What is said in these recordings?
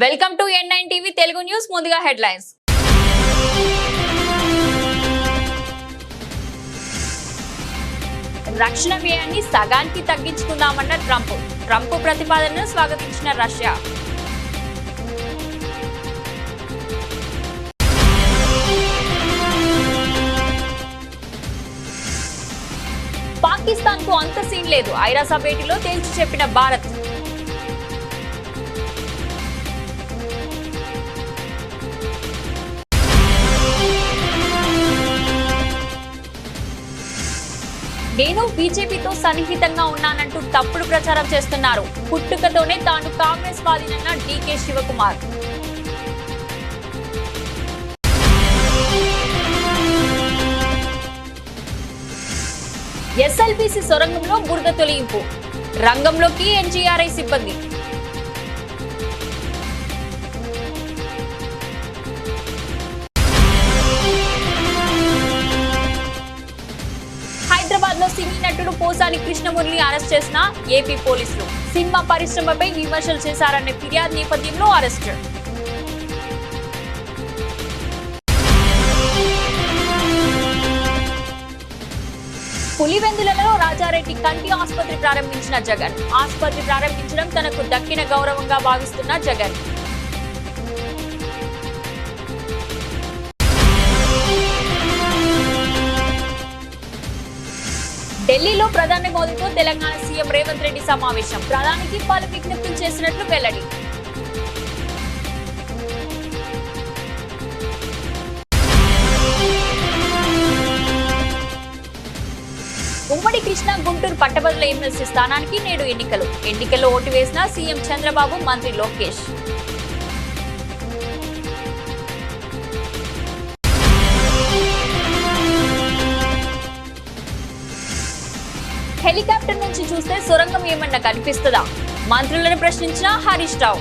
Welcome to N9 TV Telugu news. ముందుగా headlines. రక్షణ వ్యయాన్ని సగానికి తగ్గించుకుందామన్న ట్రంప్ ప్రతిపాదనను స్వాగతించిన రష్యా. పాకిస్తాన్ కు అంత సీన్ లేదు, ఐరాస భేటీలో తేల్చి చెప్పిన భారత్. నేను బీజేపీతో సన్నిహితంగా ఉన్నానంటూ తప్పుడు ప్రచారం చేస్తున్నారు. పుట్టుకతోనే తాను కాంగ్రెస్ వాదినన్న డీకే శివకుమార్. ఎస్ఎల్బీసీ సొరంగంలో బురద తొలగింపు, రంగంలోకి ఎన్జీఆర్ఐ సిబ్బంది. హైదరాబాద్ లో సినీ నటుడు పోసాని కృష్ణమురళిని అరెస్ట్ చేసిన ఏపీ పోలీసులు. సినిమా పరిశ్రమపై విమర్శలు చేశారనే ఫిర్యాదు నేపథ్యంలో అరెస్ట్. పులివెందులలో రాజారెడ్డి కంటి ఆసుపత్రి ప్రారంభించిన జగన్. ఆసుపత్రి ప్రారంభించడం తనకు దక్కిన గౌరవంగా భావిస్తున్న జగన్. ఢిల్లీలో ప్రధాని మోదీతో తెలంగాణ సీఎం రేవంత్ రెడ్డి సమావేశం. ప్రధానికి పలు విజ్ఞప్తులు చేసినట్లు వెల్లడి. ఉమ్మడి కృష్ణా గుంటూరు పట్టభద్రుల ఎమ్మెల్సీ స్థానానికి నేడు ఎన్నికల్లో ఓటు వేసిన సీఎం చంద్రబాబు, మంత్రి లోకేష్. హెలికాప్టర్ నుంచి చూస్తే సొరంగం ఏమన్నా కనిపిస్తుందా? మంత్రులను ప్రశ్నించిన హరీష్ రావు.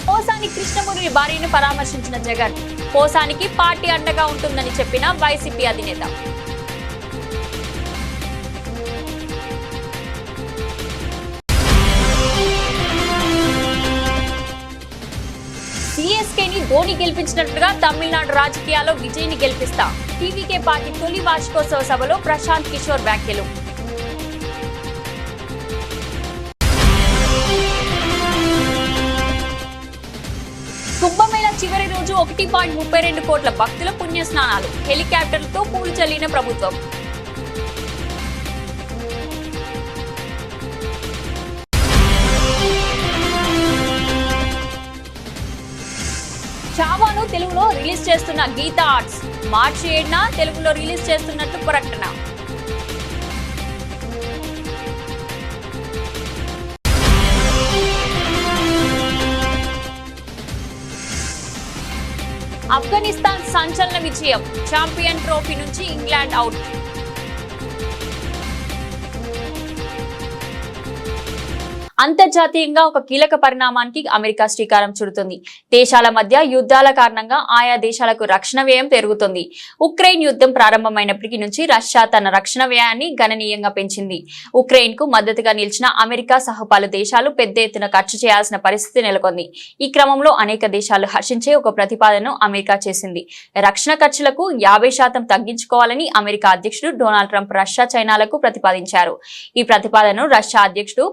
పోసాని కృష్ణమురళి భార్యను పరామర్శించిన జగన్. పోసానికి పార్టీ అండగా ఉంటుందని చెప్పిన వైసీపీ అధినేత. సిఎస్కేని ధోని గెలిపించినట్లుగా తమిళనాడు రాజకీయాల్లో విజయ్ని గెలిపిస్తా. టీవీకే పార్టీ తొలి వార్షికోత్సవ సభలో ప్రశాంత్ కిషోర్ వ్యాఖ్యలు. కుంభమేళా చివరి రోజు 1.32 కోట్ల భక్తుల పుణ్య స్నానాలు. హెలికాప్టర్లతో పూలు చల్లిన ప్రభుత్వం. చావాను తెలుగులో రిలీజ్ చేస్తున్న గీతా ఆర్ట్స్. మార్చి 7న తెలుగులో రిలీజ్ చేస్తున్నట్లు ప్రకటన. ఆఫ్ఘనిస్తాన్ సంచలన విజయం. ఛాంపియన్ ట్రోఫీ నుంచి ఇంగ్లాండ్ అవుట్. అంతర్జాతీయంగా ఒక కీలక పరిణామానికి అమెరికా శ్రీకారం చుడుతుంది. దేశాల మధ్య యుద్ధాల కారణంగా ఆయా దేశాలకు రక్షణ వ్యయం పెరుగుతుంది. ఉక్రెయిన్ యుద్ధం ప్రారంభమైనప్పటి నుంచి రష్యా తన రక్షణ వ్యయాన్ని గణనీయంగా పెంచింది. ఉక్రెయిన్ కు మద్దతుగా నిలిచిన అమెరికా సహ పలు దేశాలు పెద్ద ఎత్తున ఖర్చు చేయాల్సిన పరిస్థితి నెలకొంది. ఈ క్రమంలో అనేక దేశాలు హర్షించే ఒక ప్రతిపాదనను అమెరికా చేసింది. రక్షణ ఖర్చులకు 50% తగ్గించుకోవాలని అమెరికా అధ్యక్షుడు డొనాల్డ్ ట్రంప్ రష్యా, చైనాలకు ప్రతిపాదించారు. ఈ ప్రతిపాదనను రష్యా అధ్యక్షుడు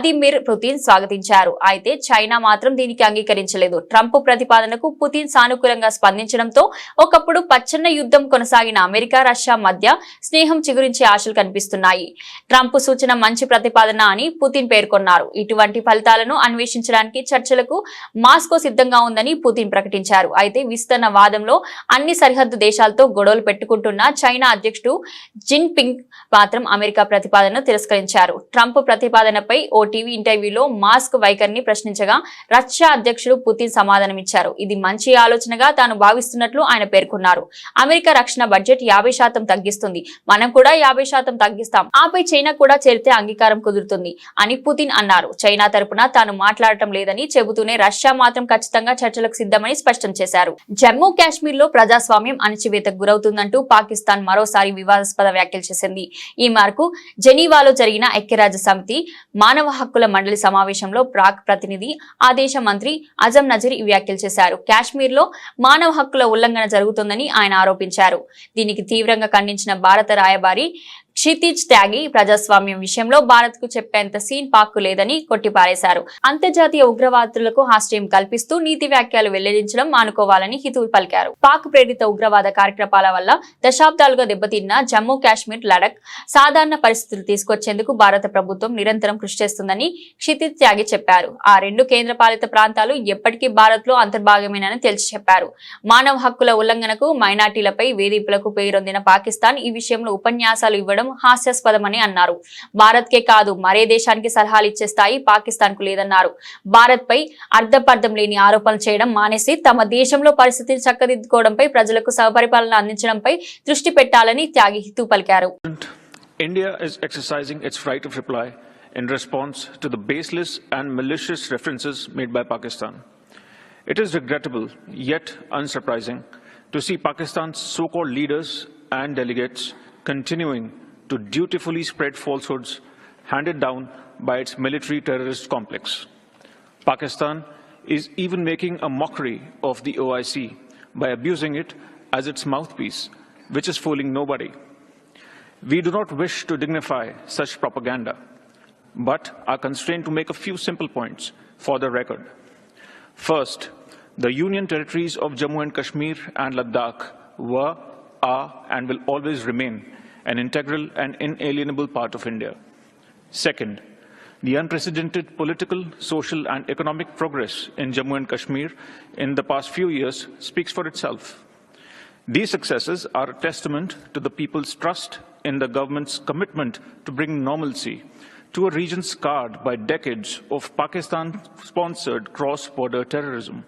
వ్లాదిమిర్ పుతిన్ స్వాగతించారు. అయితే చైనా మాత్రం దీనికి అంగీకరించలేదు. ట్రంప్ ప్రతిపాదనకు పుతిన్ సానుకూలంగా స్పందించడంతో ఒకప్పుడు పచ్చన్న యుద్ధం కొనసాగిన అమెరికా, రష్యా మధ్య స్నేహం చిగురించే ఆశలు కనిపిస్తున్నాయి. ట్రంప్ సూచన మంచి ప్రతిపాదన అని పుతిన్ పేర్కొన్నారు. ఇటువంటి ఫలితాలను అన్వేషించడానికి చర్చలకు మాస్కో సిద్ధంగా ఉందని పుతిన్ ప్రకటించారు. అయితే విస్తరణ వాదంలో అన్ని సరిహద్దు దేశాలతో గొడవలు పెట్టుకుంటున్న చైనా అధ్యక్షుడు జిన్ పింగ్ మాత్రం అమెరికా ప్రతిపాదనను తిరస్కరించారు. ట్రంప్ ప్రతిపాదనపై ఓ టీవీ టీవీ ఇంటర్వ్యూలో మాస్క్ వైఖరిని ప్రశ్నించగా రష్యా అధ్యక్షుడు పుతిన్ సమాధానమిచ్చారు. ఇది మంచి ఆలోచనగా తాను భావిస్తున్నట్లు ఆయన పేర్కొన్నారు. అమెరికా రక్షణ బడ్జెట్ 50% తగ్గిస్తుంది, మనం కూడా 50% తగ్గిస్తాం, ఆపై చైనా కూడా చేరితే అంగీకారం కుదురుతుంది అని పుతిన్ అన్నారు. చైనా తరపున తాను మాట్లాడటం లేదని చెబుతూనే రష్యా మాత్రం ఖచ్చితంగా చర్చలకు సిద్ధమని స్పష్టం చేశారు. జమ్మూ కాశ్మీర్ లో ప్రజాస్వామ్యం అణచివేతకు గురవుతుందంటూ పాకిస్తాన్ మరోసారి వివాదాస్పద వ్యాఖ్యలు చేసింది. ఈ మేరకు జెనీవాలో జరిగిన ఐక్యరాజ్య సమితి మానవ హక్కుల మండలి సమావేశంలో పాక్ ప్రతినిధి ఆ దేశ మంత్రి అజం నజీర్ ఈ వ్యాఖ్యలు చేశారు. కాశ్మీర్ లో మానవ హక్కుల ఉల్లంఘన జరుగుతుందని ఆయన ఆరోపించారు. దీనికి తీవ్రంగా ఖండించిన భారత రాయబారి క్షితిజ్ త్యాగి ప్రజాస్వామ్యం విషయంలో భారత్ కు చెప్పేంత సీన్ పాక్ లేదని కొట్టిపారేశారు. అంతర్జాతీయ ఉగ్రవాదులకు ఆశ్రయం కల్పిస్తూ నీతి వ్యాఖ్యలు వెల్లడించడం మానుకోవాలని హితవు పలికారు. పాక్ ప్రేరిత ఉగ్రవాద కార్యకలాపాల వల్ల దశాబ్దాలుగా దెబ్బతిన్న జమ్మూ కాశ్మీర్, లడక్ సాధారణ పరిస్థితులు తీసుకొచ్చేందుకు భారత ప్రభుత్వం నిరంతరం కృషి చేస్తుందని క్షితిజ్ త్యాగి చెప్పారు. ఆ రెండు కేంద్రపాలిత ప్రాంతాలు ఎప్పటికీ భారత్ లో అంతర్భాగమేనని తేల్చి చెప్పారు. మానవ హక్కుల ఉల్లంఘనకు, మైనార్టీలపై వేధింపులకు పేరొందిన పాకిస్తాన్ ఈ విషయంలో ఉపన్యాసాలు ఇవ్వడం హాస్యాస్పదమని అన్నారు. భారత్ కే కాదు మరే దేశానికి సలహాలు ఇచ్చే స్థాయి పాకిస్తాన్ కు లేదన్నారు. భారత్ పై అర్థపర్థం లేని ఆరోపణలు చేయడం మానేసి తమ దేశంలో పరిస్థితిని చక్కదిద్దుకోవడంపై, ప్రజలకు సహపరిపాలన అందించడంపై దృష్టి పెట్టాలని త్యాగి హితవు పలికారు. India is exercising its right of reply in response to the baseless and malicious references made by Pakistan. It is regrettable yet unsurprising to see Pakistan's so-called leaders and delegates continuing to dutifully spread falsehoods handed down by its military terrorist complex. Pakistan is even making a mockery of the OIC by abusing it as its mouthpiece, which is fooling nobody. We do not wish to dignify such propaganda, but are constrained to make a few simple points for the record. First, the Union territories of Jammu and Kashmir and Ladakh were, are, and will always remain an integral and inalienable part of India. Second, the unprecedented political, social and economic progress in Jammu and Kashmir in the past few years speaks for itself. These successes are a testament to the people's trust in the government's commitment to bring normalcy to a region scarred by decades of Pakistan-sponsored cross-border terrorism.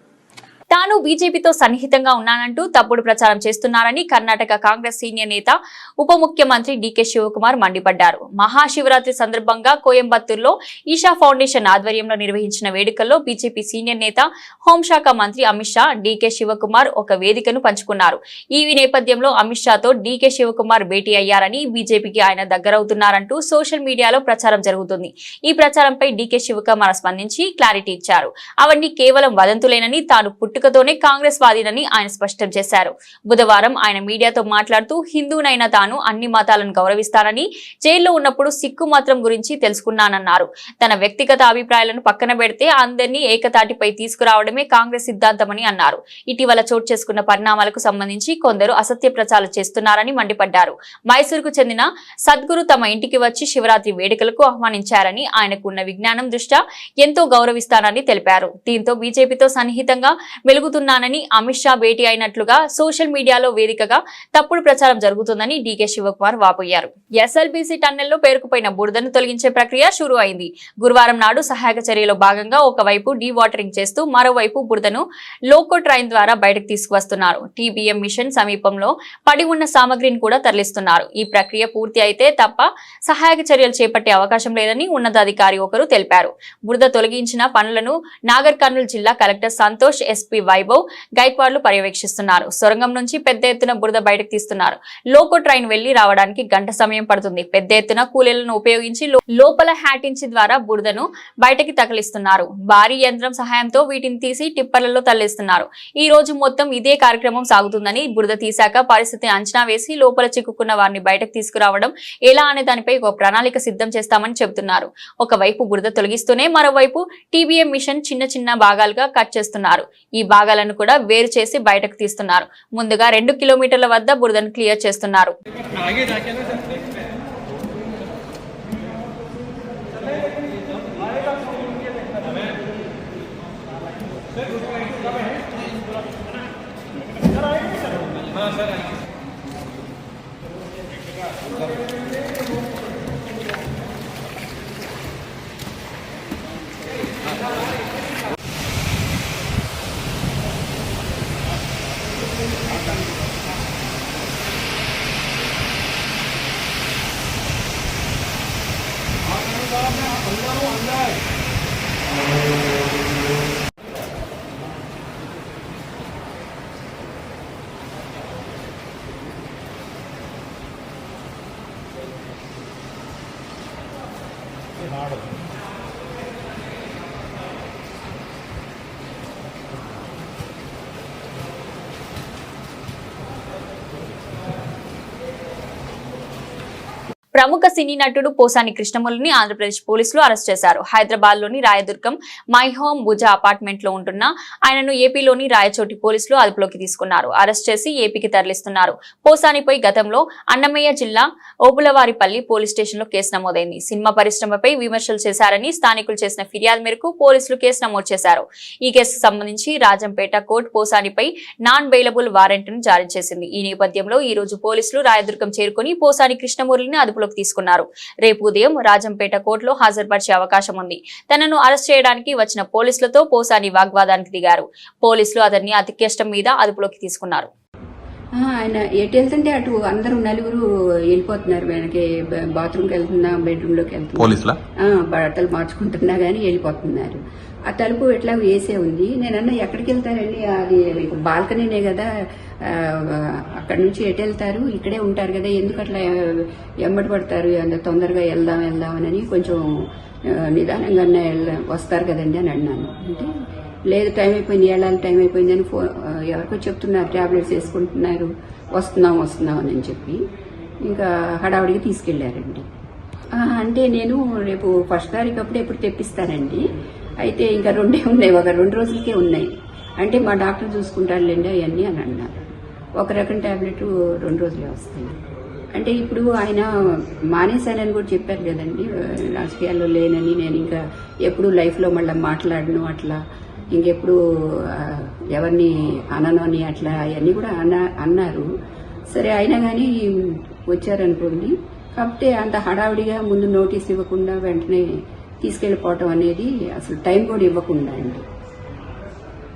తాను బీజేపీతో సన్నిహితంగా ఉన్నానంటూ తప్పుడు ప్రచారం చేస్తున్నారని Karnataka Congress senior నేత ఉప ముఖ్యమంత్రి DK Shivakumar మండిపడ్డారు. మహాశివరాత్రి సందర్భంగా కోయంబత్తూరులో ఈషా ఫౌండేషన్ ఆధ్వర్యంలో నిర్వహించిన వేడుకల్లో బీజేపీ సీనియర్ నేత హోంశాఖ మంత్రి అమిత్ షా, డీకే శివకుమార్ ఒక వేదికను పంచుకున్నారు. ఈ నేపథ్యంలో అమిత్ షాతో డీకే శివకుమార్ భేటీ అయ్యారని, బీజేపీకి ఆయన దగ్గరవుతున్నారంటూ సోషల్ మీడియాలో ప్రచారం జరుగుతుంది. ఈ ప్రచారంపై డీకే శివకుమార్ స్పందించి క్లారిటీ ఇచ్చారు. అవన్నీ కేవలం వదంతులేనని, తాను పుట్టుకతోనే కాంగ్రెస్ వాదినని ఆయన స్పష్టం చేశారు. బుధవారం ఆయన మీడియాతో మాట్లాడుతూ హిందూనైనా తాను అన్ని మతాలను గౌరవిస్తానని, జైల్లో ఉన్నప్పుడు సిక్కు మతం గురించి తెలుసుకున్నానన్నారు. తన వ్యక్తిగత అభిప్రాయాలను పక్కన పెడితే అందరినీ ఏకతాటిపై తీసుకురావడమే కాంగ్రెస్ సిద్ధాంతమని అన్నారు. ఇటీవల చోటు చేసుకున్న పరిణామాలకు సంబంధించి కొందరు అసత్య ప్రచారం చేస్తున్నారని మండిపడ్డారు. మైసూరుకు చెందిన సద్గురు తమ ఇంటికి వచ్చి శివరాత్రి వేడుకలకు ఆహ్వానించారని, ఆయనకు ఉన్న విజ్ఞానం దృష్ట్యా ఎంతో గౌరవిస్తానని తెలిపారు. దీంతో బీజేపీతో సన్నిహితంగా వెలుగుతున్నానని, అమిత్ షా భేటీ అయినట్లుగా సోషల్ మీడియాలో వేదికగా తప్పుడు ప్రచారం జరుగుతుందని డీకే శివకుమార్ వాపోయారు. ఎస్ఎల్బీసీ టన్నెల్లో పేరుకుపోయిన బురదను తొలగించే ప్రక్రియ షురూ అయింది. గురువారం నాడు సహాయక చర్యలో భాగంగా ఒకవైపు డీవాటరింగ్ చేస్తూ మరోవైపు బురదను లోకో ట్రైన్ ద్వారా బయటకు తీసుకువస్తున్నారు. టీబీఎం మిషన్ సమీపంలో పడి ఉన్న సామగ్రిని కూడా తరలిస్తున్నారు. ఈ ప్రక్రియ పూర్తి అయితే తప్ప సహాయక చర్యలు చేపట్టే అవకాశం లేదని ఉన్నతాధికారి ఒకరు తెలిపారు. బురద తొలగించిన పనులను నాగర్ కర్నూలు జిల్లా కలెక్టర్ సంతోష్, ఎస్పీ వైభవ్ గైక్వాడ్లు పర్యవేక్షిస్తున్నారు. సొరంగం నుంచి పెద్ద ఎత్తున బురద బయటకు తీస్తున్నారు. లోకో ట్రైన్ వెళ్లి రావడానికి గంట సమయం పడుతుంది. పెద్ద ఎత్తున కూలీలను ఉపయోగించి లోపల హ్యాటించి ద్వారా బురదను బయటకి తగిలిస్తున్నారు. భారీ యంత్రం సహాయంతో వీటిని తీసి టిప్పర్లలో తరలిస్తున్నారు. ఈ రోజు మొత్తం ఇదే కార్యక్రమం సాగుతుందని, బురద తీశాక పరిస్థితిని అంచనా వేసి లోపల చిక్కుకున్న వారిని బయటకు తీసుకురావడం ఎలా అనే దానిపై ఒక ప్రణాళిక సిద్ధం చేస్తామని చెబుతున్నారు. ఒకవైపు బురద తొలగిస్తూనే మరోవైపు టీబీఎం మిషన్ చిన్న చిన్న భాగాలుగా కట్ చేస్తున్నారు. ఈ భాగాలను కూడా వేరు చేసి బయటకు తీస్తున్నారు. ముందుగా 2 కిలోమీటర్ల వద్ద బురదను క్లియర్ చేస్తున్నారు. ప్రముఖ సినీ నటుడు పోసాని కృష్ణమురళిని ఆంధ్రప్రదేశ్ పోలీసులు అరెస్ట్ చేశారు. హైదరాబాద్ లోని రాయదుర్గం మై హోమ్ భుజా అపార్ట్మెంట్ లో ఉంటున్న ఆయనను ఏపీలోని రాయచోటి పోలీసులు అదుపులోకి తీసుకున్నారు. అరెస్ట్ చేసి ఏపీకి తరలిస్తున్నారు. పోసానిపై గతంలో అన్నమయ్య జిల్లా ఓబులవారిపల్లి పోలీస్ స్టేషన్ లో కేసు నమోదైంది. సినిమా పరిశ్రమపై విమర్శలు చేశారని స్థానికులు చేసిన ఫిర్యాదు మేరకు పోలీసులు కేసు నమోదు చేశారు. ఈ కేసుకు సంబంధించి రాజంపేట కోర్టు పోసానిపై నాన్ బెయిలబుల్ వారెంట్ ను జారీ చేసింది. ఈ నేపథ్యంలో ఈ రోజు పోలీసులు రాయదుర్గం చేరుకుని పోసాని కృష్ణమురళిని అదుపులోకి తీసుకున్నారు. రేపు ఉదయం రాజంపేట కోర్టులో హాజరుపరిచే అవకాశం ఉంది. తనను అరెస్ట్ చేయడానికి వచ్చిన పోలీసులతో పోసాని వాగ్వాదానికి దిగారు. పోలీసులు అతన్ని అతి కష్టం మీద అదుపులోకి తీసుకున్నారు. ఆయన ఎటు వెళ్తుంటే అటు అందరూ నలుగురు వెళ్ళిపోతున్నారు. వెనక్కి బాత్రూమ్కి వెళ్తున్నా, బెడ్రూమ్లోకి వెళ్తున్నా, బట్టలు మార్చుకుంటున్నా గానీ వెళ్ళిపోతున్నారు. ఆ తలుపు ఎట్లా వేసే ఉంది. నేనన్నా ఎక్కడికి వెళ్తారండి, అది బాల్కనీనే కదా, అక్కడ నుంచి ఎటు వెళ్తారు, ఇక్కడే ఉంటారు కదా, ఎందుకు అట్లా ఎమ్మటి పడతారు, అంత తొందరగా వెళ్దామని కొంచెం నిదానంగా వస్తారు కదండి అని అన్నాను. అంటే లేదు, టైం అయిపోయింది, వెళ్ళాలి, టైం అయిపోయింది అని ఎవరికో చెప్తున్నారు, ట్యాబ్లెట్స్ వేసుకుంటున్నారు, వస్తున్నాం అని చెప్పి ఇంకా హడావుడికి తీసుకెళ్లారండి. అంటే నేను రేపు 1 తారీఖు అప్పుడే ఎప్పుడు తెప్పిస్తానండి, అయితే ఇంకా 2 ఉన్నాయి, ఒక 2 రోజులకే ఉన్నాయి అంటే మా డాక్టర్ చూసుకుంటారులేండి అవన్నీ అని అన్నారు. ఒక రకం ట్యాబ్లెట్ 2 రోజులే వస్తాయి అంటే ఇప్పుడు ఆయన మానేశానని కూడా చెప్పారు కదండి, రాజకీయాల్లో లేనని, నేను ఇంకా ఎప్పుడు లైఫ్లో మళ్ళీ మాట్లాడను, అట్లా ఇంకెప్పుడు ఎవరిని అనను అని అట్లా అవన్నీ కూడా అన్నారు. సరే అయినా కానీ వచ్చారనుకోండి, కాకపోతే అంత హడావుడిగా ముందు నోటీస్ ఇవ్వకుండా వెంటనే తీసుకెళ్ళిపోవటం అనేది అసలు టైం కూడా ఇవ్వకుండా అండి,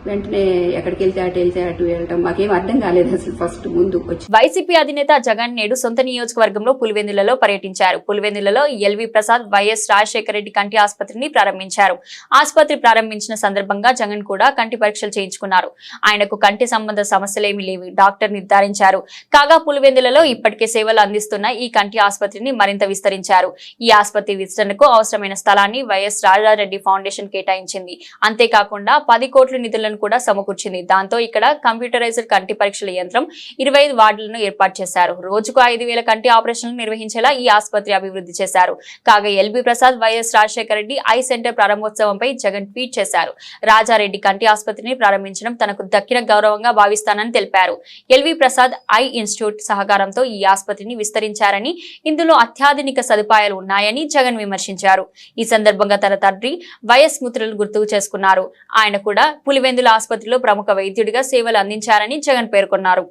వెంటనే ఎక్కడికి వెళ్తే అటు వెళ్ళటం మాకేం అర్థం కాలేదు అసలు. ఫస్ట్ ముందు వచ్చి వైసీపీ అధినేత జగన్ నేడు సొంత నియోజకవర్గంలో పులివెందులలో పర్యటించారు. పులివెందులలో ఎల్వి ప్రసాద్, వైఎస్ రాజశేఖర రెడ్డి కంటి ఆసుపత్రిని ప్రారంభించారు. ఆసుపత్రి ప్రారంభించిన సందర్భంగా జగన్ కూడా కంటి పరీక్షలు చేయించుకున్నారు. ఆయనకు కంటి సంబంధ సమస్యలేమీ లేవు డాక్టర్ నిర్ధారించారు. కాగా పులివెందులలో ఇప్పటికే సేవలు అందిస్తున్న ఈ కంటి ఆసుపత్రిని మరింత విస్తరించారు. ఈ ఆసుపత్రి విస్తరణకు అవసరమైన స్థలాన్ని వైఎస్ రాజారెడ్డి ఫౌండేషన్ కేటాయించింది. అంతేకాకుండా 10 కోట్ల నిధులను కూడా సమకూర్చింది. దాంతో ఇక్కడ కంప్యూటరైజ్డ్ కంటి పరీక్షల యంత్రం, 25 వార్డులను ఏర్పాటు చేశారు. రోజుకు 5,000 కంటి ఆపరేషన్లు నిర్వహించేలా ఈ ఆసుపత్రి అభివృద్ధి చేశారు. కాగా LB Prasad, YS Rajasekhara Reddy eye centre ప్రారంభోత్సవంపై జగన్ ట్వీట్ చేశారు. రాజారెడ్డి కంటి ఆసుపత్రిని ప్రారంభించడం తనకు దక్కిన గౌరవంగా భావిస్తానని తెలిపారు. ఎల్వి ప్రసాద్ ఐ ఇన్స్టిట్యూట్ సహకారంతో ఈ ఆసుపత్రిని విస్తరించారని, ఇందులో అత్యాధునిక సదుపాయాలు ఉన్నాయని జగన్ విమర్శించారు. ఈ సందర్భంగా తన తండ్రి వైఎస్ స్మృతులను గుర్తుకు చేసుకున్నారు. ఆయన కూడా పులివెందుల ఆసుపత్రిలో ప్రముఖ వైద్యుడిగా సేవలు అందించారని జగన్ పేర్కొన్నారు.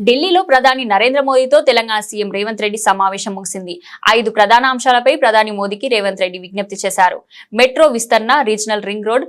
ఢిల్లీలో ప్రధాని నరేంద్ర మోదీతో తెలంగాణ సీఎం రేవంత్ రెడ్డి సమావేశం ముగిసింది. 5 ప్రధాన అంశాలపై ప్రధాని మోదీకి రేవంత్ రెడ్డి విజ్ఞప్తి చేశారు. మెట్రో విస్తరణ, regional ring road,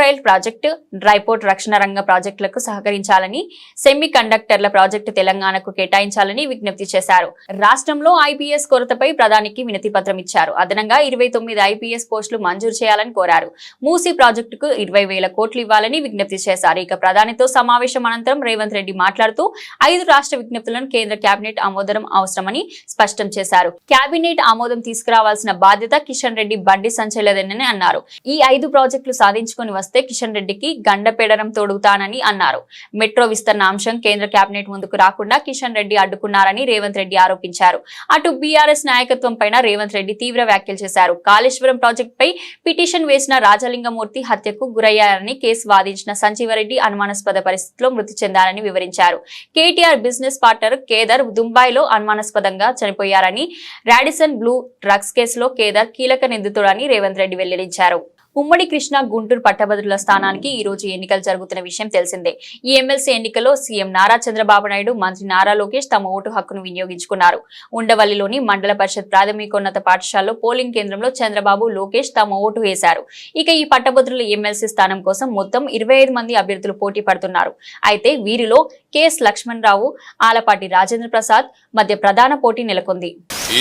rail project, dry port రక్షణ రంగ ప్రాజెక్టులకు సహకరించాలని, సెమీ కండక్టర్ల ప్రాజెక్టు తెలంగాణకు కేటాయించాలని విజ్ఞప్తి చేశారు. రాష్ట్రంలో ఐపీఎస్ కొరతపై ప్రధానికి వినతి పత్రం ఇచ్చారు. అదనంగా 29 ఐపీఎస్ పోస్టులు మంజూరు చేయాలని కోరారు. మూసీ ప్రాజెక్టుకు 20,000 కోట్లు ఇవ్వాలని విజ్ఞప్తి చేశారు. ఇక ప్రధానితో సమావేశం అనంతరం రేవంత్ రెడ్డి మాట్లాడుతూ 5 రాష్ట్ర విజ్ఞప్తులను కేంద్ర కేబినెట్ ఆమోదం అవసరమని స్పష్టం చేశారు. కేబినెట్ ఆమోదం తీసుకురావాల్సిన బాధ్యత కిషన్ రెడ్డి బండి సంచలేదని అన్నారు. ఈ 5 ప్రాజెక్టులు సాధించుకుని వస్తే కిషన్ రెడ్డికి గండపెడరం తోడుతానని అన్నారు. మెట్రో విస్తరణ అంశం కేంద్ర కేబినెట్ ముందుకు రాకుండా కిషన్ రెడ్డి అడ్డుకున్నారని రేవంత్ రెడ్డి ఆరోపించారు. అటు బీఆర్ఎస్ నాయకత్వం పైన రేవంత్ రెడ్డి తీవ్ర వ్యాఖ్యలు చేశారు. కాళేశ్వరం ప్రాజెక్టుపై పిటిషన్ వేసిన రాజలింగమూర్తి హత్యకు గురయ్యారని కేసు వాదించిన సంజీవరెడ్డి అనుమానాస్పద పరిస్థితిలో మృతి చెందారని వివరించారు. కేటీఆర్ బిజినెస్ పార్ట్నర్ కేదార్ దుబాయ్లో అనుమానాస్పదంగా చనిపోయారని, రాడిసన్ బ్లూ డ్రగ్స్ కేసులో కేదార్ కీలక నిందితుడని రేవంత్ రెడ్డి వెల్లడించారు. ఉమ్మడి కృష్ణా గుంటూరు పట్టభద్రుల స్థానానికి ఈ రోజు ఎన్నికలు జరుగుతున్న విషయం తెలిసిందే. ఈ ఎమ్మెల్సీ ఎన్నికల్లో సీఎం నారా చంద్రబాబు నాయుడు, మంత్రి నారా లోకేష్ తమ ఓటు హక్కును వినియోగించుకున్నారు. ఉండవల్లిలోని మండల పరిషత్ ప్రాథమికోన్నత పాఠశాలలో పోలింగ్ కేంద్రంలో చంద్రబాబు, లోకేష్ తమ ఓటు వేశారు. ఇక ఈ పట్టభద్రుల ఎమ్మెల్సీ స్థానం కోసం మొత్తం 25 మంది అభ్యర్థులు పోటీ పడుతున్నారు. అయితే వీరిలో కెఎస్ లక్ష్మణరావు, ఆలపాటి రాజేంద్ర ప్రసాద్ మధ్య ప్రధాన పోటీ నెలకొంది.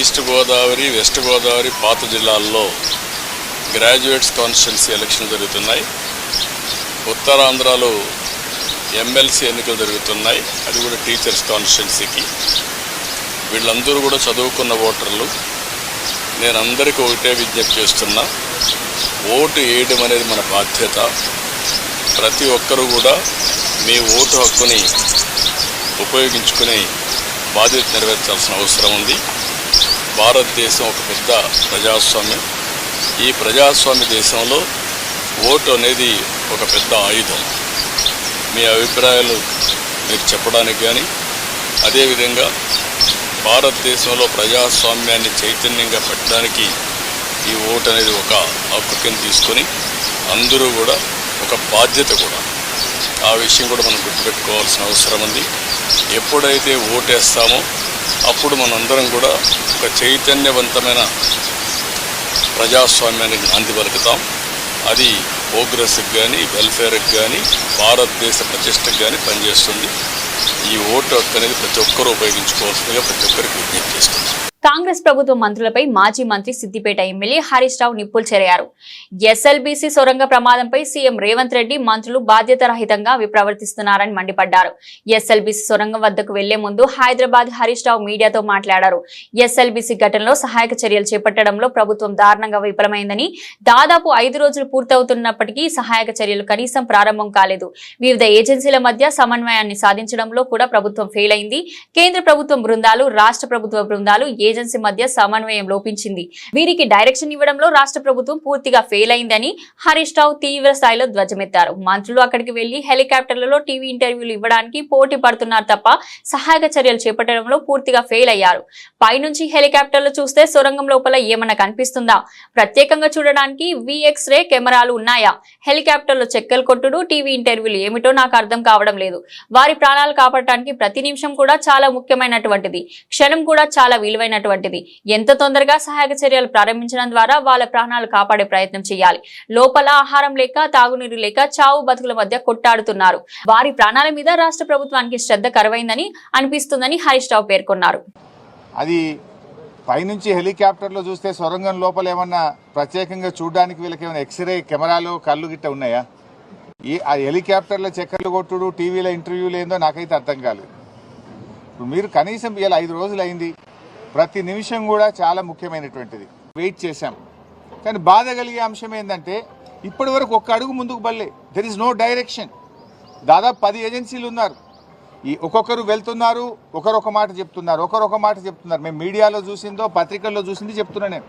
ఈస్ట్ గోదావరి, వెస్ట్ గోదావరి పాత జిల్లాల్లో గ్రాడ్యుయేట్స్ కాన్స్టిట్యున్సీ ఎలక్షన్ జరుగుతున్నాయి. ఉత్తరాంధ్రలో ఎమ్మెల్సీ ఎన్నికలు జరుగుతున్నాయి, అది కూడా టీచర్స్ కాన్స్టిట్యున్సీకి. వీళ్ళందరూ కూడా చదువుకున్న ఓటర్లు. నేను అందరికీ ఒకటే విజ్ఞప్తి చేస్తున్నా, ఓటు వేయడం అనేది మన బాధ్యత. ప్రతి ఒక్కరూ కూడా మీ ఓటు హక్కుని ఉపయోగించుకుని బాధ్యత నెరవేర్చాల్సిన అవసరం ఉంది. భారతదేశం ఒక పెద్ద ప్రజాస్వామ్యం. ఈ ప్రజాస్వామ్య దేశంలో ఓటు అనేది ఒక పెద్ద ఆయుధం. మీ అభిప్రాయాలు మీరు చెప్పడానికి కానీ, అదేవిధంగా భారతదేశంలో ప్రజాస్వామ్యాన్ని చైతన్యంగా పెట్టడానికి ఈ ఓటు అనేది ఒక హక్కు కింద తీసుకొని అందరూ కూడా ఒక బాధ్యత కూడా. ఆ విషయం కూడా మనం గుర్తుపెట్టుకోవాల్సిన అవసరం ఉంది. ఎప్పుడైతే ఓటేస్తామో అప్పుడు మనందరం కూడా ఒక చైతన్యవంతమైన ప్రజాస్వామ్యానికి నాంది పలుకుతాం. అది ప్రోగ్రెస్కి కానీ, వెల్ఫేర్కి కానీ, భారతదేశ ప్రతిష్టకు కానీ పనిచేస్తుంది. ఈ ఓటు హక్కు అనేది ప్రతి ఒక్కరూ ఉపయోగించుకోవాల్సిందిగా ప్రతి ఒక్కరికి విజ్ఞప్తి చేస్తుంది. కాంగ్రెస్ ప్రభుత్వ మంత్రులపై మాజీ మంత్రి సిద్దిపేట ఎమ్మెల్యే హరీష్ రావు నిప్పులు చెరిగారు. ఎస్ఎల్బీసీ సొరంగ ప్రమాదంపై సీఎం రేవంత్ రెడ్డి, మంత్రులు బాధ్యతారహితంగా ప్రవర్తిస్తున్నారని మండిపడ్డారు. ఎస్ఎల్బీసీ సొరంగం వద్దకు వెళ్లే ముందు హైదరాబాద్ హరీష్ రావు మీడియాతో మాట్లాడారు. ఎస్ఎల్బీసీ ఘటనలో సహాయక చర్యలు చేపట్టడంలో ప్రభుత్వం దారుణంగా విఫలమైందని, దాదాపు 5 రోజులు పూర్తవుతున్నప్పటికీ సహాయక చర్యలు కనీసం ప్రారంభం కాలేదు. వివిధ ఏజెన్సీల మధ్య సమన్వయాన్ని సాధించడంలో కూడా ప్రభుత్వం ఫెయిల్ అయింది. కేంద్ర ప్రభుత్వం బృందాలు, రాష్ట్ర ప్రభుత్వ బృందాలు, ఏజెన్సీ మధ్య సమన్వయం లోపించింది. వీరికి డైరెక్షన్ ఇవ్వడంలో రాష్ట్ర ప్రభుత్వం పూర్తిగా ఫెయిల్ అయిందని హరీష్ రావు తీవ్ర స్థాయిలో ధ్వజమెత్తారు. మంత్రులు అక్కడికి వెళ్లి హెలికాప్టర్లలో టీవీ ఇంటర్వ్యూలు ఇవ్వడానికి పోటీ పడుతున్నారు తప్ప సహాయక చర్యలు చేపట్టడంలో పూర్తిగా ఫెయిల్ అయ్యారు. పైనుంచి హెలికాప్టర్లు చూస్తే సొరంగం లోపల ఏమన్నా కనిపిస్తుందా? ప్రత్యేకంగా చూడడానికి VX రే కెమెరాలు ఉన్నాయా? హెలికాప్టర్లో చెక్కలు కొట్టుడు, టీవీ ఇంటర్వ్యూలు ఏమిటో నాకు అర్థం కావడం లేదు. వారి ప్రాణాలు కాపాడటానికి ప్రతి నిమిషం కూడా చాలా ముఖ్యమైనటువంటిది, క్షణం కూడా చాలా విలువైనటువంటిది. ఎంత తొందరగా సహాయక చర్యలు ప్రారంభించడం ద్వారా వాళ్ళ ప్రాణాలు కాపాడే ప్రయత్నం చేయాలి. లోపల ఆహారం లేక, తాగునీరు లేక చావు బతుకుల మధ్య కొట్టాడుతున్నారు. వారి ప్రాణాల మీద రాష్ట్ర ప్రభుత్వానికి శ్రద్ధ కరువైందని అనిపిస్తుందని హరీష్ రావు పేర్కొన్నారు. అది పైనుంచి హెలికాప్టర్లో చూస్తే సొరంగం లోపల ఏమన్నా ప్రత్యేకంగా చూడడానికి వీళ్ళకి ఏమైనా ఎక్స్రే కెమెరాలు, కళ్ళు గిట్ట ఉన్నాయా? ఆ హెలికాప్టర్లో చక్కర్లు కొట్టుడు, టీవీలో ఇంటర్వ్యూలు ఏందో నాకైతే అర్థం కాలేదు. ఇప్పుడు మీరు కనీసం ఇలా 5 రోజులు అయింది, ప్రతి నిమిషం కూడా చాలా ముఖ్యమైనటువంటిది. వెయిట్ చేశాం. కానీ బాధ కలిగే అంశం ఏంటంటే ఇప్పటి వరకు ఒక్క అడుగు ముందుకు బల్లే. There is no direction. దాదాపు 10 ఏజెన్సీలు ఉన్నారు. ఈ ఒక్కొక్కరు వెళ్తున్నారు, ఒకరొక మాట చెప్తున్నారు, ఒకరొక మాట చెప్తున్నారు. మేము మీడియాలో చూసిందో, పత్రికల్లో చూసింది చెప్తున్నా నేను.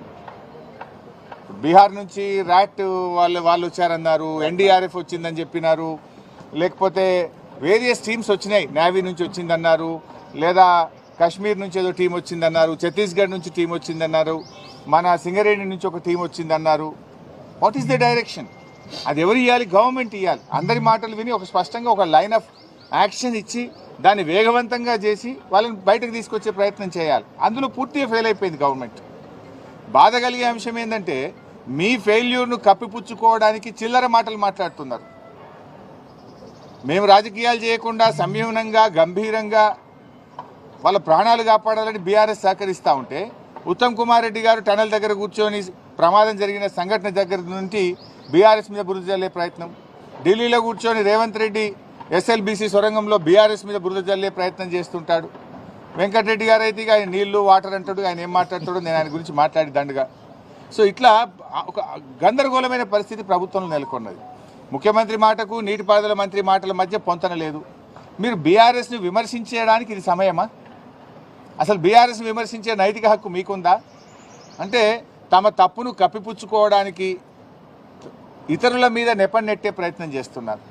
బీహార్ నుంచి ర్యాట్ వాళ్ళు వచ్చారన్నారు, NDRF వచ్చిందని చెప్పినారు, లేకపోతే వేరియస్ టీమ్స్ వచ్చినాయి, నేవీ నుంచి వచ్చిందన్నారు, లేదా కాశ్మీర్ నుంచి ఏదో టీం వచ్చిందన్నారు, ఛత్తీస్గఢ్ నుంచి టీం వచ్చిందన్నారు, మన సింగరేణి నుంచి ఒక టీం వచ్చిందన్నారు. What is the direction? అది ఎవరు ఇవ్వాలి? గవర్నమెంట్ ఇవ్వాలి. అందరి మాటలు విని ఒక స్పష్టంగా ఒక లైన్ ఆఫ్ యాక్షన్ ఇచ్చి దాన్ని వేగవంతంగా చేసి వాళ్ళని బయటకు తీసుకొచ్చే ప్రయత్నం చేయాలి. అందులో పూర్తిగా ఫెయిల్ అయిపోయింది గవర్నమెంట్. బాధ కలిగే అంశం ఏంటంటే మీ ఫెయిల్యూర్ను కప్పిపుచ్చుకోవడానికి చిల్లర మాటలు మాట్లాడుతున్నారు. మేము రాజకీయాలు చేయకుండా సంయమనంగా, గంభీరంగా వాళ్ళ ప్రాణాలు కాపాడాలని బీఆర్ఎస్ సహకరిస్తూ ఉంటే, ఉత్తమ్ కుమార్ రెడ్డి గారు టనల్ దగ్గర కూర్చొని ప్రమాదం జరిగిన సంఘటన దగ్గర నుండి బీఆర్ఎస్ మీద బురద జల్లే ప్రయత్నం, ఢిల్లీలో కూర్చొని రేవంత్ రెడ్డి ఎస్ఎల్బీసీ సొరంగంలో బీఆర్ఎస్ మీద బురద జల్లే ప్రయత్నం చేస్తుంటాడు. వెంకటరెడ్డి గారు అయితే ఆయన నీళ్లు, వాటర్ అంటాడు, ఆయన ఏం మాట్లాడతాడో నేను ఆయన గురించి మాట్లాడి దండగా. సో ఇట్లా ఒక గందరగోళమైన పరిస్థితి ప్రభుత్వంలో నెలకొన్నది. ముఖ్యమంత్రి మాటకు నీటిపారుదల మంత్రి మాటల మధ్య పొంతన లేదు. మీరు బీఆర్ఎస్ని విమర్శించడానికి ఇది సమయమా? అసలు బీఆర్ఎస్ని విమర్శించే నైతిక హక్కు మీకుందా? అంటే తమ తప్పును కప్పిపుచ్చుకోవడానికి ఇతరుల మీద నెపం నెట్టే ప్రయత్నం చేస్తున్నారు.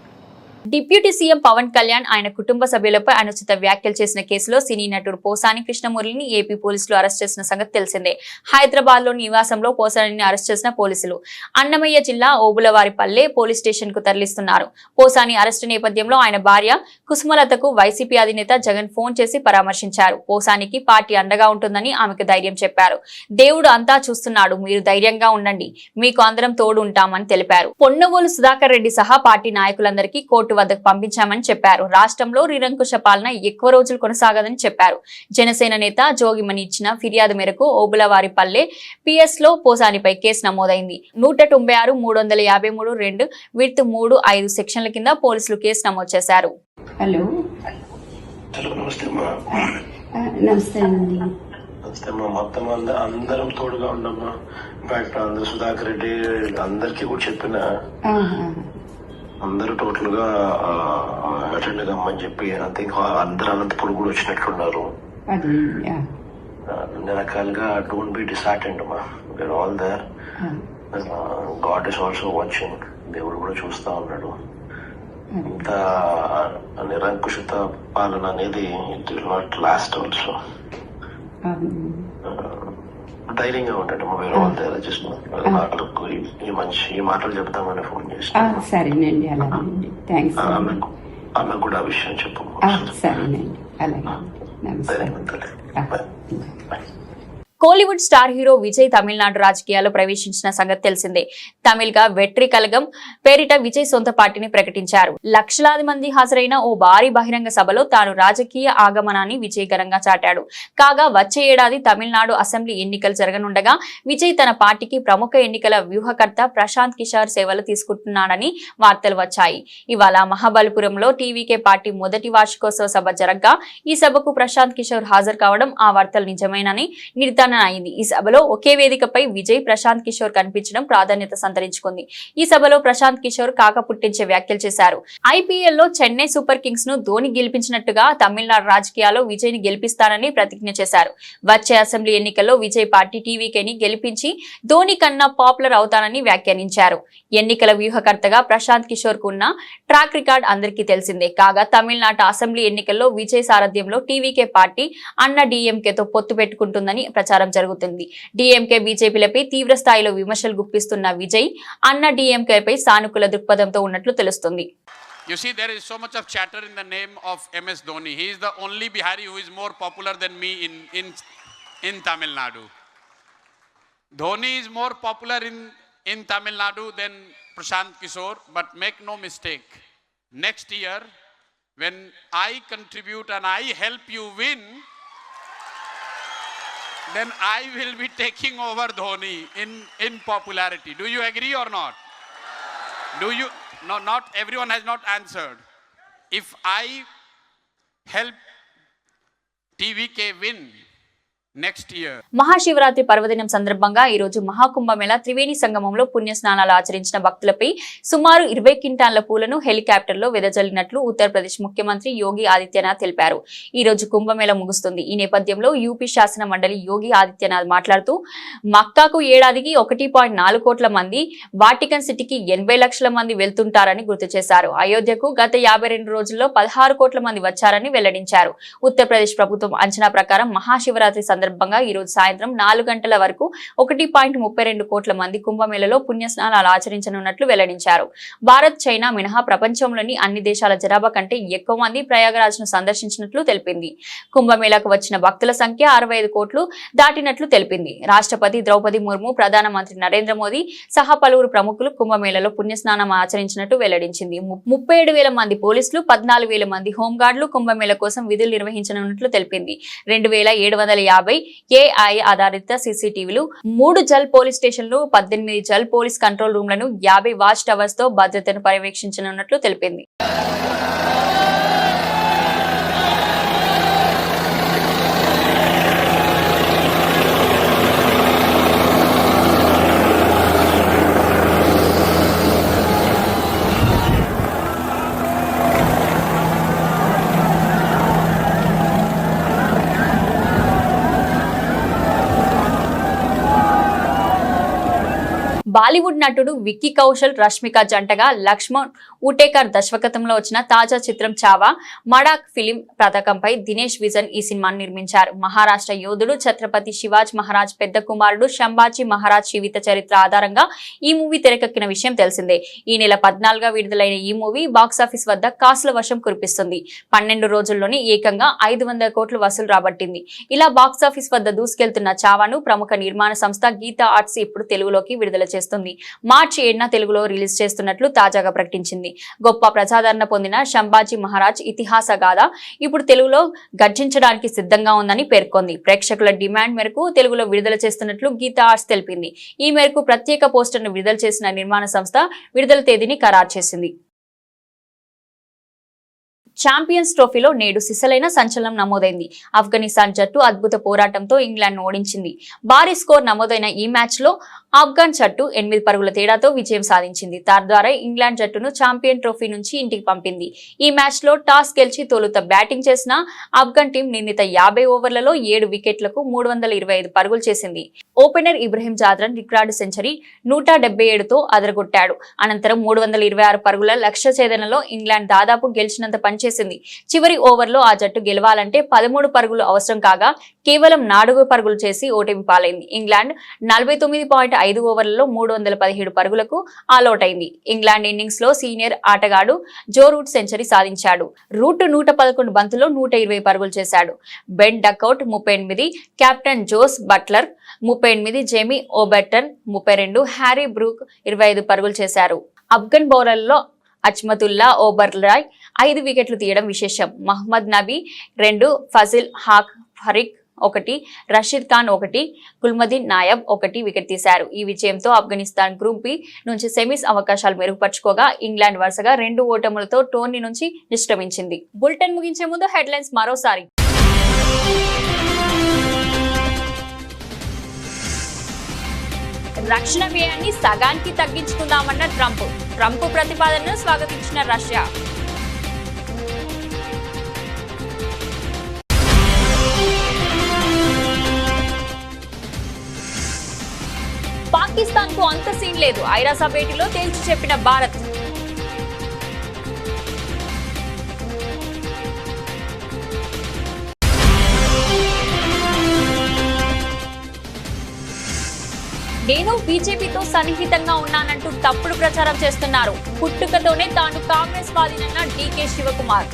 డిప్యూటీ సీఎం పవన్ కళ్యాణ్ ఆయన కుటుంబ సభ్యులపై అనుచిత వ్యాఖ్యలు చేసిన కేసులో సినీ నటుడు పోసాని కృష్ణమురళిని ఏపీ పోలీసులు అరెస్ట్ చేసిన సంగతి తెలిసిందే. హైదరాబాద్ లోని నివాసంలో పోసానిని అరెస్ట్ చేసిన పోలీసులు అన్నమయ్య జిల్లా ఓబులవారిపల్లె పోలీస్ స్టేషన్ కు తరలిస్తున్నారు. పోసాని అరెస్టు నేపథ్యంలో ఆయన భార్య కుసుమలతకు వైసీపీ అధినేత జగన్ ఫోన్ చేసి పరామర్శించారు. పోసానికి పార్టీ అండగా ఉంటుందని ఆమెకు ధైర్యం చెప్పారు. దేవుడు అంతా చూస్తున్నాడు, మీరు ధైర్యంగా ఉండండి, మీకు అందరం తోడు ఉంటామని తెలిపారు. పొన్నవోలు సుధాకర్ రెడ్డి సహా పార్టీ నాయకులందరికీ కోర్టు వద్దకు పంపించామని చెప్పారు. రాష్ట్రంలో నిరంకుశ పాలన ఎక్కువ రోజులు కొనసాగదని చెప్పారు. జనసేన నేత జోగిమణి ఇచ్చిన ఫిర్యాదు మేరకు ఓబులవారిపల్లె పిఎస్ లో పోసానిపై కేసు నమోదైంది. 196,353 విత్ 3(5) సెక్షన్ల కింద పోలీసులు కేసు నమోదు చేశారు. హలో నమస్తే అమ్మా. నమస్తే అండి. నమస్తే అమ్మా. మొత్తం అందరం తోడుగా ఉన్నామ్మా. ఇన్ఫాక్ట్ అందరు సుధాకర్ రెడ్డి అందరికీ కూడా చెప్పిన అందరూ టోటల్ గా అటెండ్ కమ్మని చెప్పి ఐ థింక్ అందరు అనంతపురం కూడా వచ్చినట్లున్నారు. అన్ని రకాలుగా డోంట్ బి డిసార్టెండ్ అమ్మా. We are all there. God is also watching. దేవుడు కూడా చూస్తా ఉన్నాడు. ఇంత నిరంకుశత పాలన అనేది it will not last also. ధైర్యంగా ఉంటాడు. వేరే వాళ్ళ దగ్గర జస్ట్ ఈ మాటలు చెప్తామని ఫోన్ చేసి సరేనండి. అలాగేనండి. థ్యాంక్స్. ఆమెకు కూడా ఆ విషయం చెప్పు. సరేనండి. అలాగే. నమస్తే. కోలీవుడ్ స్టార్ హీరో విజయ్ తమిళనాడు రాజకీయాల్లో ప్రవేశించిన సంగతి తెలిసిందే. తమిళ్ గా వెట్రి కలగం పేరిట విజయ్ సొంత పార్టీని ప్రకటించారు. లక్షలాది మంది హాజరైన ఓ భారీ బహిరంగ సభలో తాను రాజకీయ ఆగమనాన్ని విజయ్ ఘనంగా చాటాడు. కాగా వచ్చే ఏడాది తమిళనాడు అసెంబ్లీ ఎన్నికలు జరగనుండగా విజయ్ తన పార్టీకి ప్రముఖ ఎన్నికల వ్యూహకర్త ప్రశాంత్ కిషోర్ సేవలు తీసుకుంటున్నాడని వార్తలు వచ్చాయి. ఇవాళ మహాబలిపురంలో టీవీకే పార్టీ మొదటి వార్షికోత్సవ సభ జరగ్గా ఈ సభకు ప్రశాంత్ కిషోర్ హాజరు కావడం ఆ వార్తలు నిజమేనని నిర్ధారణ అయింది. ఈ సభలో ఒకే వేదికపై విజయ్, ప్రశాంత్ కిషోర్ కనిపించడం ప్రాధాన్యత సంతరించుకుంది. ఈ సభలో ప్రశాంత్ కిషోర్ కాక పుట్టించే వ్యాఖ్యలు చేశారు. ఐపీఎల్ లో చెన్నై సూపర్ కింగ్స్ ను ధోని గెలిపించినట్టుగా తమిళనాడు రాజకీయాల్లో విజయ్ ని గెలిపిస్తానని ప్రతిజ్ఞ చేశారు. వచ్చే అసెంబ్లీ ఎన్నికల్లో విజయ్ పార్టీ టీవీకేని గెలిపించి ధోని కన్నా పాపులర్ అవుతానని వ్యాఖ్యానించారు. ఎన్నికల వ్యూహకర్తగా ప్రశాంత్ కిషోర్ కు ఉన్న ట్రాక్ రికార్డ్ అందరికీ తెలిసిందే. కాగా తమిళనాడు అసెంబ్లీ ఎన్నికల్లో విజయ్ సారథ్యంలో టీవీకే పార్టీ అన్న డీఎంకేతో పొత్తు పెట్టుకుంటుందని ప్రచారం జరుగుతుంది. డీఎంకే బీజేపీలపై తీవ్ర స్థాయిలో విమర్శలు గుప్పిస్తున్న విజయ్ అన్న డీఎంకేపై సానుకూల దృక్పథంతో ఉన్నట్లు తెలుస్తుంది. You see, there is so much of chatter in the name of MS Dhoni. He is the only Bihari who is more popular than me in Tamil Nadu. Dhoni is more popular in Tamil Nadu than Prashant Kishore, but make no mistake, next year when I contribute and I help you win, then I will be taking over Dhoni in popularity. Do you agree or not? Do you? No, not everyone has not answered. If I help TVK win next year. Mahashivratri పర్వదినం సందర్భంగా ఈ రోజు మహాకుంభమేళ త్రివేణి సంగమంలో పుణ్యస్నానాలు ఆచరించిన భక్తులపై సుమారు 20 క్వింటాళ్ల పూలను హెలికాప్టర్లో వెదజల్లినట్లు ఉత్తరప్రదేశ్ ముఖ్యమంత్రి యోగి ఆదిత్యనాథ్ తెలిపారు. ఈ రోజు కుంభమేళ ముగుస్తుంది. ఈ నేపథ్యంలో యూపీ శాసన మండలి యోగి ఆదిత్యనాథ్ మాట్లాడుతూ మక్కాకు ఏడాదికి 1.4 కోట్ల మంది, వాటికన్ సిటీకి 80 లక్షల మంది వెళ్తుంటారని గుర్తు చేశారు. అయోధ్యకు గత 52 రోజుల్లో 16 కోట్ల మంది వచ్చారని వెల్లడించారు. ఉత్తరప్రదేశ్ ప్రభుత్వం అంచనా ప్రకారం మహాశివరాత్రి సందర్భంగా ఈ రోజు సాయంత్రం 4 గంటల వరకు 1.32 కోట్ల మంది కుంభమేళలో పుణ్యస్నానాలు ఆచరించనున్నట్లు వెల్లడించారు. భారత్, చైనా మినహా ప్రపంచంలోని అన్ని దేశాల జనాభా కంటే ఎక్కువ మంది ప్రయాగరాజ్ ను సందర్శించినట్లు తెలిపింది. కుంభమేళకు వచ్చిన భక్తుల సంఖ్య 65 కోట్లు దాటినట్లు తెలిపింది. రాష్ట్రపతి ద్రౌపది ముర్ము, ప్రధానమంత్రి నరేంద్ర మోదీ సహా పలువురు ప్రముఖులు కుంభమేళలో పుణ్యస్నానం ఆచరించినట్టు వెల్లడించింది. 37,000 మంది పోలీసులు, 14,000 మంది హోంగార్డులు కుంభమేళ కోసం విధులు నిర్వహించనున్నట్లు తెలిపింది. 2,750 AI ఆధారిత సీసీటీవీలు, 3 జల్ పోలీస్ స్టేషన్లు, 18 జల్ పోలీస్ కంట్రోల్ రూమ్లను, 50 వాచ్ టవర్స్ తో భద్రతను పర్యవేక్షించనున్నట్లు తెలిపింది. బాలీవుడ్ నటుడు విక్కీ కౌశల్ రష్మిక జంటగా లక్ష్మణ్ ఉటేకర్ దర్శకత్వంలో వచ్చిన తాజా చిత్రం చావా మడాక్ ఫిలిం పథకంపై దినేష్ విజన్ ఈ సినిమాను నిర్మించారు. మహారాష్ట్ర యోధుడు ఛత్రపతి శివాజ్ మహారాజ్ పెద్ద కుమారుడు శంభాజీ మహారాజ్ జీవిత చరిత్ర ఆధారంగా ఈ మూవీ తెరకెక్కిన విషయం తెలిసిందే. ఈ నెల 14గా విడుదలైన ఈ మూవీ బాక్సాఫీస్ వద్ద కాసుల వర్షం కురిపిస్తుంది. 12 రోజుల్లోనే ఏకంగా 500 కోట్లు వసూలు రాబట్టింది. ఇలా బాక్సాఫీస్ వద్ద దూసుకెళ్తున్న చావాను ప్రముఖ నిర్మాణ సంస్థ గీతా ఆర్ట్స్ ఇప్పుడు తెలుగులోకి విడుదల చేస్తుంది. మార్చి 7న తెలుగులో రిలీజ్ చేస్తున్నట్లు తాజాగా ప్రకటించింది. గొప్ప ప్రజాదరణ పొందిన శంభాజీ మహారాజ్ ఇతిహాస గాథ ఇప్పుడు తెలుగులో గర్జించడానికి సిద్ధంగా ఉందని పేర్కొంది. ప్రేక్షకుల డిమాండ్ మేరకు తెలుగులో విడుదల చేస్తున్నట్లు గీతా ఆర్ట్స్ తెలిపింది. ఈ మేరకు ప్రత్యేక పోస్టర్ను విడుదల చేసిన నిర్మాణ సంస్థ విడుదల తేదీని ఖరారు చేసింది. ఛాంపియన్స్ ట్రోఫీలో నేడు సిసలైన సంచలనం నమోదైంది. ఆఫ్ఘనిస్తాన్ జట్టు అద్భుత పోరాటంతో ఇంగ్లాండ్ ఓడించింది. భారీ స్కోర్ నమోదైన ఈ మ్యాచ్ లో ఆఫ్ఘన్ జట్టు 8 పరుగుల తేడాతో విజయం సాధించింది. తద్వారా ఇంగ్లాండ్ జట్టును ఛాంపియన్ ట్రోఫీ నుంచి ఇంటికి పంపింది. ఈ మ్యాచ్ లో టాస్ గెలిచి తొలుత బ్యాటింగ్ చేసిన ఆఫ్ఘన్ టీం నిర్ణీత 50 ఓవర్లలో 7 వికెట్లకు 325 పరుగులు చేసింది. Opener Ibrahim Zadran record century 177తో అదరగొట్టాడు. అనంతరం 326 పరుగుల లక్ష్య ఛేదనలో ఇంగ్లాండ్ దాదాపు గెలిచినంత పనిచేసింది. చివరి ఓవర్లో ఆ జట్టు గెలవాలంటే 13 పరుగులు అవసరం కాగా కేవలం 4 పరుగులు చేసి ఓటమి పాలైంది. ఇంగ్లాండ్ 49.5 ఓవర్లలో 317 పరుగులకు ఆలౌట్ అయింది. ఇంగ్లాండ్ ఇన్నింగ్స్ లో సీనియర్ ఆటగాడు జో రూట్ సెంచరీ సాధించాడు. రూట్ 111 బంతుల్లో 120 పరుగులు చేశాడు. Ben Duckett 38, captain Jos Buttler 38, Jamie Overton 32, Harry Brook 25 పరుగులు చేశారు. ఆఫ్ఘన్ బౌలర్లలో అజ్మతుల్లా ఓబర్లాయ్ 5 వికెట్లు తీయడం విశేషం. మహమ్మద్ నబీ 2, ఫజిల్ హాక్ ఫరిక్ 1, రషీద్ ఖాన్ 1, గుల్మదీన్ నాయబ్ 1 వికెట్ తీశారు. ఈ విజయంతో ఆఫ్ఘనిస్తాన్ గ్రూప్ బి నుంచి సెమీస్ అవకాశాలు మెరుగుపరుచుకోగా ఇంగ్లాండ్ వరుసగా 2 ఓటములతో టోర్నీ నుంచి నిష్క్రమించింది. బులెటిన్ ముగించే ముందు హెడ్లైన్స్ మరోసారి. రక్షణ వ్యయాన్ని సగానికి తగ్గించుకుందామన్న ట్రంప్ ప్రతిపాదనను స్వాగతించిన రష్యా. పాకిస్తాన్ కు అంత సీన్ లేదు, ఐరాస భేటీలో తేల్చి చెప్పిన భారత్. నేను బీజేపీతో సన్నిహితంగా ఉన్నానంటూ తప్పుడు ప్రచారం చేస్తున్నారు. పుట్టుకతోనే తాను కాంగ్రెస్ వాదినన్న డీకే శివకుమార్.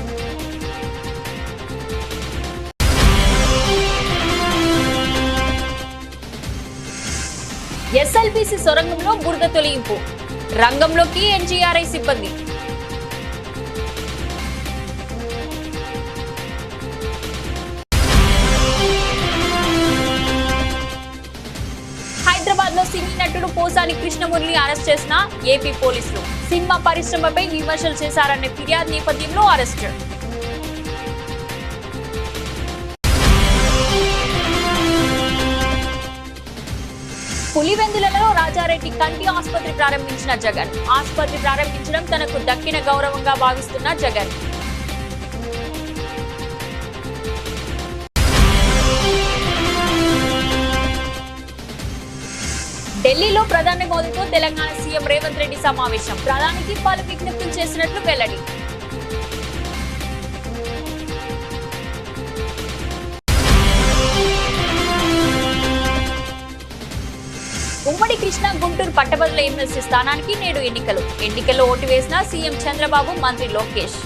ఎస్ఎల్బీసీ సొరంగంలో బురద తొలగింపు, రంగంలోకి ఎన్జీఆర్ఐ సిబ్బంది. హైదరాబాద్ లో సినీ నటుడు పోసాని కృష్ణమురళి అరెస్ట్ చేసిన ఏపీ పోలీసులు. సినిమా పరిశ్రమపై విమర్శలు చేశారనే ఫిర్యాదు నేపథ్యంలో అరెస్ట్. పులివెందులలో రాజారెడ్డి కంటి ఆసుపత్రి ప్రారంభించిన జగన్. ఆసుపత్రి ప్రారంభించడం తనకు దక్కిన గౌరవంగా భావిస్తున్న జగన్. ఢిల్లీలో ప్రధాని మోదీతో తెలంగాణ సీఎం రేవంత్ రెడ్డి సమావేశం. ప్రధానికి పలు విజ్ఞప్తులు చేసినట్లు వెల్లడి. ఉమ్మడి కృష్ణా గుంటూరు పట్టభద్రుల ఎమ్మెల్సీ స్థానానికి నేడు ఎన్నికల్లో ఓటు వేసిన సీఎం చంద్రబాబు, మంత్రి లోకేష్.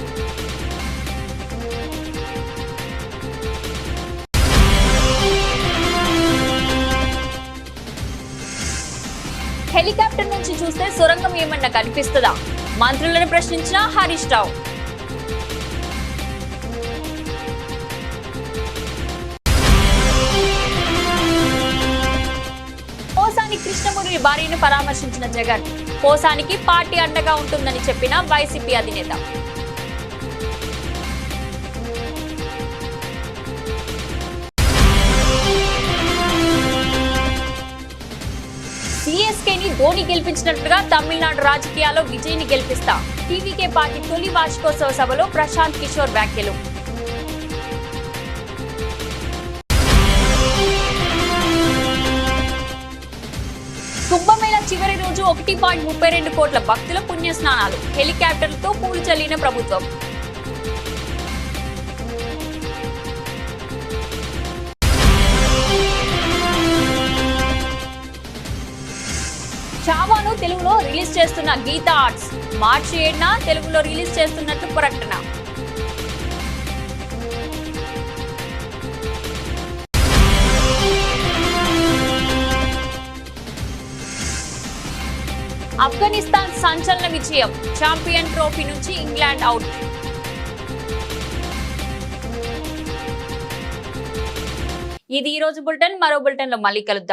హెలికాప్టర్ నుంచి చూస్తే సొరంగం ఏమన్నా కనిపిస్తుందా? మంత్రులను ప్రశ్నించిన హరీష్ రావు. పోసాని కృష్ణమురళి భార్యను పరామర్శించిన జగన్. పోసానికి పార్టీ అండగా ఉంటుందని చెప్పిన వైసీపీ అధినేత. సిఎస్కేని ధోని గెలిపించినట్లుగా తమిళనాడు రాజకీయాల్లో విజయ్ని గెలిపిస్తా. టీవీకే పార్టీ తొలి వార్షికోత్సవ సభలో ప్రశాంత్ కిషోర్ వ్యాఖ్యలు. కుంభమేళా చివరి రోజు రోజు 1.32 కోట్ల భక్తుల పుణ్య స్నానాలు, హెలికాప్టర్లతో పూలు చల్లిన ప్రభుత్వం. చావాను తెలుగులో రిలీజ్ చేస్తున్న గీతా ఆర్ట్స్, మార్చి 7న తెలుగులో రిలీజ్ చేస్తున్నట్లు ప్రకటన. ఆఫ్ఘనిస్తాన్ సంచలన విజయం, ఛాంపియన్ ట్రోఫీ నుంచి ఇంగ్లాండ్ అవుట్. ఇది ఈ రోజు బులెటిన్. మరో బులెటిన్ లో మళ్ళీ కలుద్దాం.